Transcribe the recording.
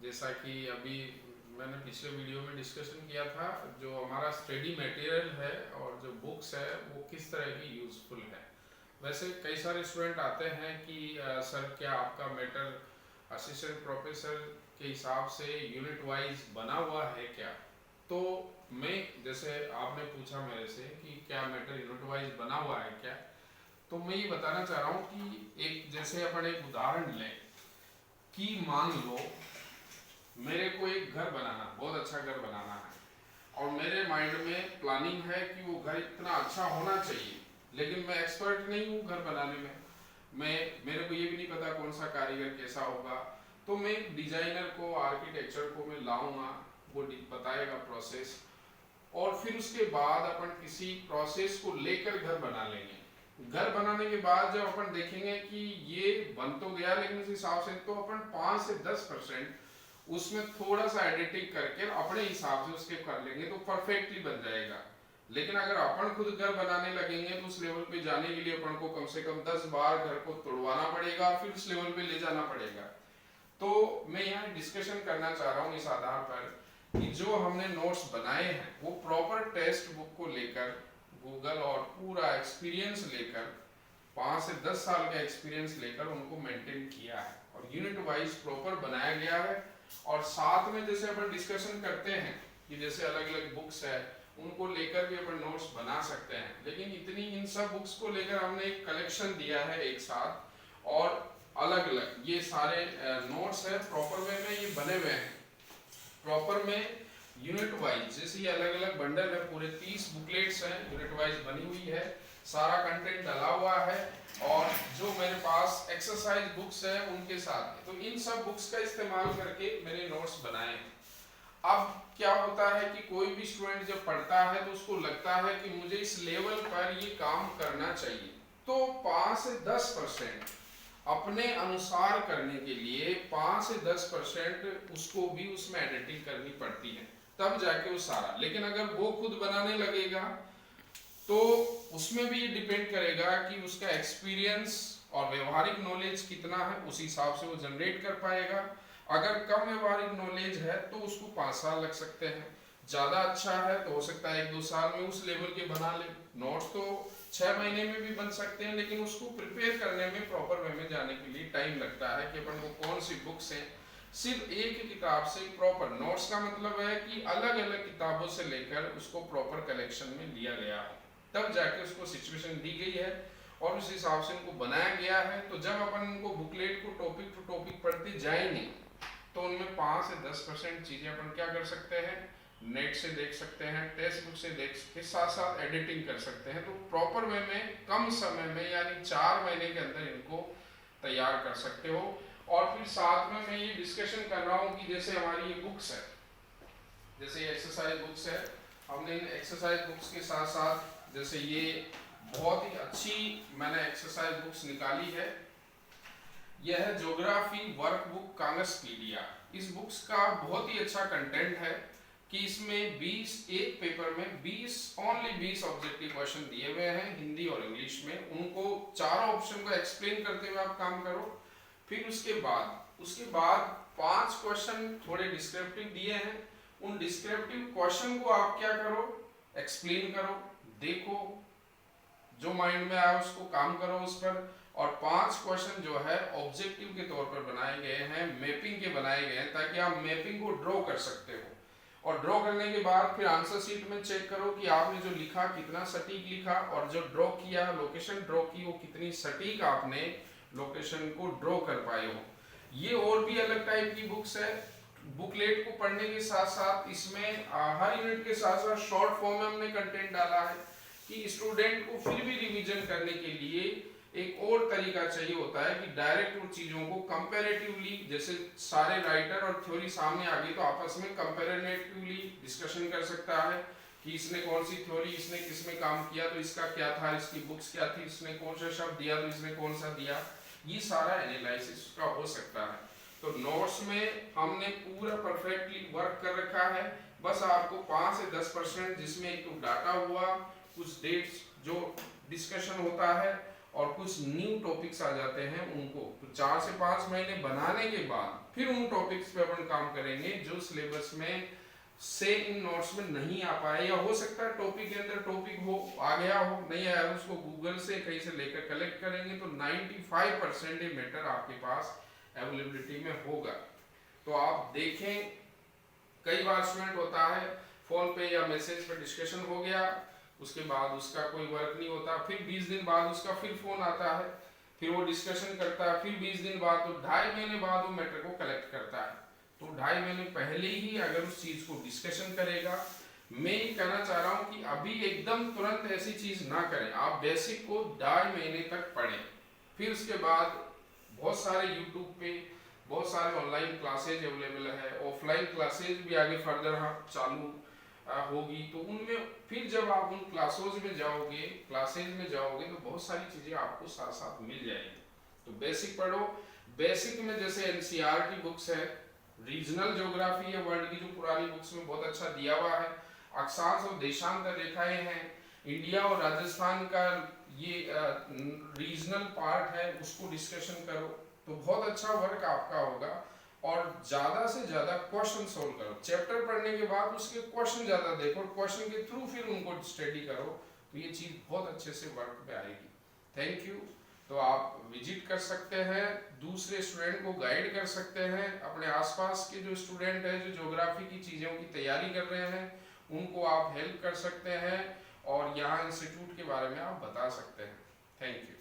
जैसा कि अभी मैंने पिछले वीडियो में डिस्कशन किया था, जो हमारा स्टडी मटेरियल है और जो बुक्स है वो किस तरह की यूज़फुल है। वैसे कई सारे स्टूडेंट आते हैं कि सर क्या आपका मैटर असिस्टेंट प्रोफेसर के हिसाब से यूनिट वाइज बना हुआ है क्या। तो मैं, जैसे आपने पूछा मेरे से कि क्या मैटर यूनिट वाइज बना हुआ है क्या, तो मैं ये बताना चाह रहा हूँ कि एक, जैसे अपन एक उदाहरण लें कि मान लो मेरे को एक घर बनाना, बहुत अच्छा घर बनाना है और मेरे माइंड में प्लानिंग है कि वो घर इतना अच्छा होना चाहिए, लेकिन मैं एक्सपर्ट नहीं हूँ घर बनाने में। मेरे को ये भी नहीं पता कौन सा कारीगर कैसा होगा। तो मैं डिजाइनर को, आर्किटेक्चर को मैं लाऊंगा, वो बताएगा प्रोसेस, और फिर उसके बाद अपन किसी प्रोसेस को लेकर घर बना लेंगे। घर बनाने के बाद जब अपन देखेंगे कि ये बन तो गया, लेकिन उस हिसाब से तो अपन 5 से 10% उसमें थोड़ा सा एडिटिंग करके अपने हिसाब से उसके कर लेंगे तो परफेक्टली बन जाएगा। लेकिन अगर अपन खुद घर बनाने लगेंगे तो उस लेवल पे जाने के लिए अपन को कम से कम 10 बार घर को तोड़वाना पड़ेगा, फिर उस लेवल पे ले जाना पड़ेगा। तो मैं यहाँ डिस्कशन करना चाह रहा हूँ इस आधार पर कि जो हमने नोट्स बनाए हैं वो प्रॉपर टेक्स्ट बुक को लेकर, गूगल और पूरा एक्सपीरियंस लेकर, 5 से 10 साल का एक्सपीरियंस लेकर उनको मेंटेन किया है और यूनिट वाइज प्रॉपर बनाया गया है। और साथ में जैसे अपन डिस्कशन करते हैं कि जैसे अलग अलग बुक्स है उनको लेकर भी अपन नोट्स बना सकते हैं, लेकिन इतनी इन सब बुक्स को लेकर हमने एक कलेक्शन दिया है एक साथ, और अलग अलग ये सारे नोट्स है प्रॉपर वे में ये बने हुए हैं, प्रॉपर में यूनिट वाइज। जैसे ये अलग अलग बंडल है, पूरे 30 बुकलेट्स हैं, यूनिट वाइज बनी हुई है, सारा कंटेंट डाला हुआ है, और जो मेरे पास एक्सरसाइज बुक्स है उनके साथ है। तो इन सब बुक्स का इस्तेमाल करके मैंने नोट्स बनाए हैं। अब क्या होता है कि कोई भी स्टूडेंट जब पढ़ता है तो उसको लगता है कि मुझे इस लेवल पर ये काम करना चाहिए, तो 5 से 10% अपने अनुसार करने के लिए 5 से 10% उसको भी उसमें एडिटिंग करनी पड़ती है, तब जाके वो सारा। लेकिन अगर वो खुद बनाने लगेगा तो उसमें भी ये डिपेंड करेगा कि उसका एक्सपीरियंस और व्यवहारिक नॉलेज कितना है, उस हिसाब से वो जनरेट कर पाएगा। अगर कम व्यवहारिक नॉलेज है तो उसको 5 साल लग सकते हैं, ज़्यादा अच्छा है तो हो सकता है 1-2 साल में उस लेवल के बना ले। नोट्स तो 6 महीने में भी बन सकते हैं, लेकिन उसको प्रिपेयर करने में, प्रॉपर वे में जाने के लिए टाइम लगता है कि अपन को कौन सी बुक्स हैं। सिर्फ एक किताब से प्रॉपर नोट्स का मतलब है कि अलग अलग किताबों से लेकर उसको प्रॉपर कलेक्शन में लिया गया है, तब जाके उसको सिचुएशन दी गई है और उस हिसाब से इनको बनाया गया है। तो जब अपन इनको बुकलेट को टॉपिक टू टॉपिक पढ़ते जाएंगे तो उनमें 5 से 10% चीजें अपन क्या कर सकते हैं, नेट से देख सकते हैं, टेक्स्ट बुक से देख के साथ साथ एडिटिंग कर सकते हैं। तो प्रॉपर वे में कम समय में, यानी 4 महीने के अंदर इनको तैयार कर सकते हो। और फिर साथ में मैं ये डिस्कशन कर रहा हूँ कि जैसे हमारी ये बुक्स है, जैसे ये एक्सरसाइज बुक्स है, हमने इन एक्सरसाइज बुक्स के साथ साथ जैसे ये बहुत ही अच्छी मैंने एक्सरसाइज बुक्स निकाली है। यह है ज्योग्राफी वर्कबुक कांग्रेसपीडिया। इस बुक्स का बहुत ही अच्छा कंटेंट है कि इसमें 20 एक पेपर में 20 ऑब्जेक्टिव क्वेश्चन दिए हुए हैं हिंदी और इंग्लिश में। उनको चारों ऑप्शन को एक्सप्लेन करते हुए आप काम करो। फिर उसके बाद 5 क्वेश्चन थोड़े डिस्क्रिप्टिव दिए हैं। उन डिस्क्रिप्टिव क्वेश्चन को आप क्या करो, एक्सप्लेन करो, देखो, जो माइंड में आए उसको काम करो उस पर। और 5 क्वेश्चन जो है ऑब्जेक्टिव के तौर पर बनाए गए हैं, मैपिंग के बनाए गए हैं, ताकि आप मैपिंग को ड्रॉ कर सकते हो। और ड्रॉ करने के बाद फिर आंसर शीट में चेक करो कि आपने जो लिखा कितना सटीक लिखा, और जो ड्रॉ किया, लोकेशन ड्रॉ की, वो कितनी सटीक आपने लोकेशन को ड्रॉ कर पाए हो। ये और भी अलग टाइप की बुक्स है। बुकलेट को पढ़ने के साथ साथ इसमें हर यूनिट के साथ साथ शॉर्ट फॉर्म में हमने कंटेंट डाला है कि स्टूडेंट को फिर भी रिवीजन करने के लिए एक और तरीका चाहिए होता है कि डायरेक्ट उन चीजों को कंपैरेटिवली, जैसे सारे राइटर और थ्योरी सामने आ गई तो आपस में कंपैरेटिवली डिस्कशन कर सकता है कि इसने कौन सी थ्योरी, इसने किसमें काम किया तो इसका क्या था, इसकी बुक्स क्या थी, इसने कौन सा शब्द दिया तो इसने कौन सा दिया, ये सारा एनालिसिस का हो सकता है। तो नोट्स में हमने पूरा परफेक्टली वर्क कर रखा है। बस आपको 5 से 10% जिसमें एक तो डाटा हुआ, कुछ डेट्स जो डिस्कशन होता है, और कुछ न्यू टॉपिक्स आ जाते हैं उनको, तो 4 से 5 महीने बनाने के बाद फिर उन टॉपिक्स पे अपन काम करेंगे जो सिलेबस में से इन नोट्स में नहीं आ पाए, या हो सकता है टॉपिक के अंदर टॉपिक हो आ गया हो, नहीं आया, उसको गूगल से कहीं से लेकर कलेक्ट करेंगे तो 95% ये मैटर आपके पास अवेलेबिलिटी में होगा। तो आप देखें, कई बार स्टूडेंट होता है फोन पे या मैसेज पे डिस्कशन हो गया, उसके बाद उसका कोई वर्क नहीं होता, फिर 20 दिन बाद उसका फिर फोन आता है, फिर वो डिस्कशन करता है, फिर 20 दिन बाद, तो 2.5 महीने बाद वो मैटर को कलेक्ट करता है। तो 2.5 महीने पहले ही अगर उस चीज को डिस्कशन करेगा, मैं ये कहना चाह रहा हूँ कि अभी एकदम तुरंत ऐसी चीज ना करें, आप बेसिक को 2.5 महीने तक पढ़ें, फिर उसके बाद बहुत सारे यूट्यूब पे बहुत सारे ऑनलाइन क्लासेज अवेलेबल है, ऑफलाइन क्लासेज भी आगे फर्दर चालू होगी, तो उनमें फिर जब आप उन क्लासेज में जाओगे तो बहुत सारी चीजें आपको साथ साथ मिल जाएगी। तो बेसिक पढ़ो, बेसिक में जैसे एनसीईआरटी बुक्स है, रीजनल ज्योग्राफी है, वर्ल्ड की जो पुरानी बुक्स में बहुत अच्छा दिया हुआ है, अक्षांश और देशांतर रेखाएं हैं, इंडिया और राजस्थान का ये रीजनल पार्ट है, उसको डिस्कशन करो, तो बहुत अच्छा वर्क आपका होगा। और ज्यादा से ज्यादा क्वेश्चन सोल्व करो, चैप्टर पढ़ने के बाद उसके क्वेश्चन ज्यादा देखो, क्वेश्चन के थ्रू फिर उनको स्टडी करो, तो ये चीज बहुत अच्छे से वर्क पे आएगी। Thank you. तो आप विजिट कर सकते हैं, दूसरे स्टूडेंट को गाइड कर सकते हैं, अपने आसपास के जो स्टूडेंट है जो ज्योग्राफी की चीज़ों की तैयारी कर रहे हैं उनको आप हेल्प कर सकते हैं, और यहाँ इंस्टीट्यूट के बारे में आप बता सकते हैं। Thank you.